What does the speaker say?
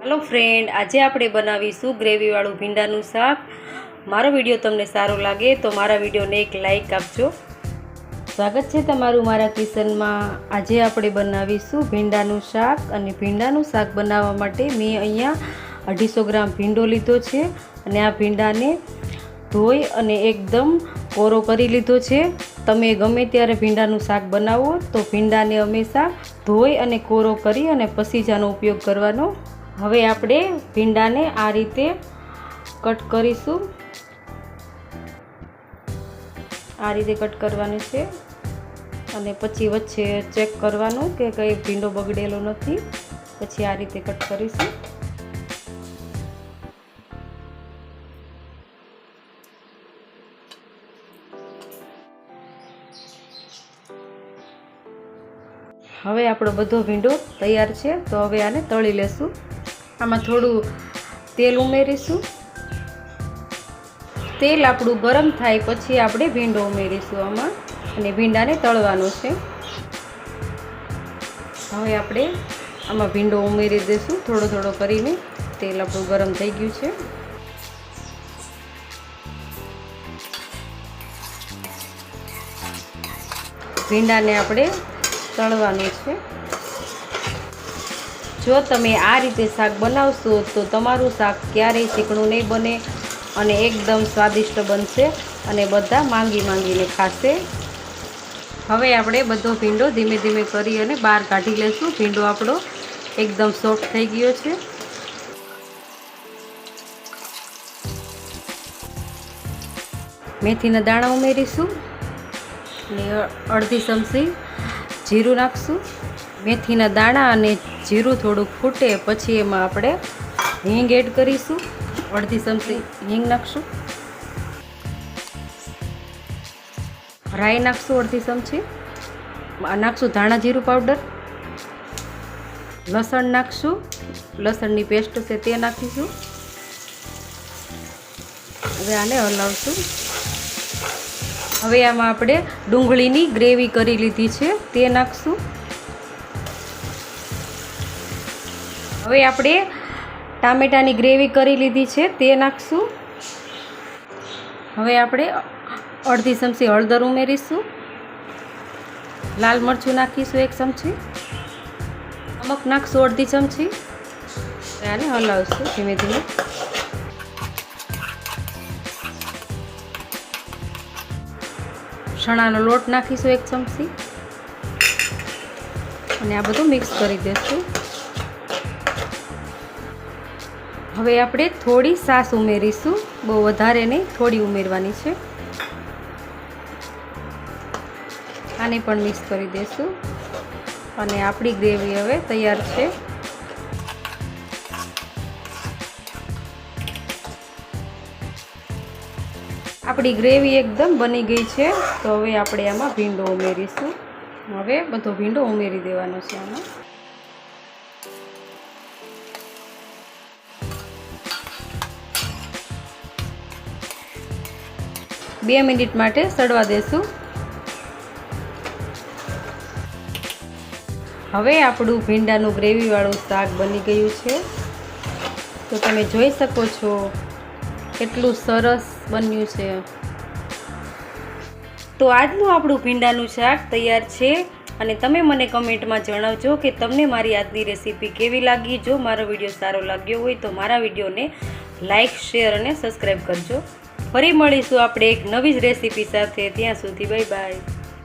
Hello friend, आज આપણે બનાવીશું ગ્રેવી વાળું ભીંડાનું શાક। મારો વિડિયો તમને સારો લાગે તો મારા વિડિયોને એક લાઈક આપજો। સ્વાગત છે તમારું મારા કિચનમાં। આજે આપણે બનાવીશું ભીંડાનું શાક અને ભીંડાનું શાક બનાવવા માટે મેં અહીંયા 250 ગ્રામ ભીંડો લીધો છે અને આ ભીંડાને ધોઈ અને એકદમ કોરો કરી લીધો છે। તમે ગમે ત્યારે ભીંડાનું શાક બનાવો તો ભીંડાને હંમેશા ધોઈ અને કોરો કરી અને પછી જ આનો ઉપયોગ કરવાનો। હવે આપણે ભીંડાને આ રીતે કટ કરીશું। આ રીતે કટ કરવાનું છે અને પછી વચ્ચે ચેક કરવાનું કે કઈ ભીંડો બગડેલો નથી, પછી આ રીતે કટ કરીશું। હવે આપણો બધો ભીંડો તૈયાર છે તો હવે આને તળી લેશું। આમાં થોડું તેલ ઉમેરીશું। તેલ આપણું ગરમ થાય પછી આપણે ભીંડો ઉમેરીશું આમાં અને ભીંડાને તળવાનો છે। હવે આપણે આમાં ભીંડો ઉમેરી દઈશું થોડો થોડો કરીને। તેલ આપણું ગરમ થઈ ગયું છે। ભીંડાને આપણે તળવાનું છે। જો તમે આ રીતે શાક બનાવશો તો તમારું શાક ક્યારેય ચીકણું નહીં બને અને એકદમ સ્વાદિષ્ટ બનશે અને બધા માંગીને ખાશે। હવે આપણે બધો ભીંડો ધીમે ધીમે કરી અને બહાર કાઢી લઈશું। ભીંડો આપણો એકદમ સોફ્ટ થઈ ગયો છે। મેથીના દાણા ઉમેરીશું અને અડધી ચમચી જીરું નાખશું। મેથીના દાણા અને જીરું થોડુંક ફૂટે પછી એમાં આપણે હિંગ એડ કરીશું। અડધી ચમચી હિંગ નાખશું। રાઈ નાખશું અડધી ચમચી। નાખશું ધાણા જીરું પાવડર। લસણ નાખશું, લસણની પેસ્ટ છે તે નાખીશું। હવે આને હલાવશું। હવે આમાં આપણે ડુંગળીની ગ્રેવી કરી લીધી છે તે નાખશું। હવે આપણે ટામેટાની ગ્રેવી કરી લીધી છે તે નાખશું। હવે આપણે અડધી ચમચી હળદર ઉમેરીશું। લાલ મરચું નાખીશું 1 ચમચી। નમક નાખશું અડધી ચમચી। આને હલાવશું ધીમે ધીમે। ચણાનો લોટ નાખીશું 1 ચમચી અને આ બધું મિક્સ કરી દઈશું। હવે આપણે થોડી છાશ ઉમેરીશું, બહુ વધારે નહીં, થોડી ઉમેરવાની છે। આને પણ મિક્સ કરી દઈશું અને આપણી ગ્રેવી હવે તૈયાર છે। આપણી ગ્રેવી એકદમ બની ગઈ છે તો હવે આપણે આમાં ભીંડો ઉમેરીશું। હવે બધો ભીંડો ઉમેરી દેવાનો છે આમાં। બે મિનિટ માટે સડવા દેશું। હવે આપણું ભીંડાનું ગ્રેવી વાળું શાક બની ગયું છે તો તમે જોઈ શકો છો કેટલું સરસ બન્યું છે। તો આજનું આપણું ભીંડાનું શાક તૈયાર છે અને તમે મને કમેન્ટમાં જણાવજો કે તમને મારી આજની રેસીપી કેવી લાગી। જો મારો વિડીયો સારો લાગ્યો હોય તો મારા વિડીયોને લાઈક, શેર અને સબસ્ક્રાઈબ કરજો। ફરી મળીશું આપણે એક નવી જ રેસીપી સાથે। ત્યાં સુધી બાય બાય।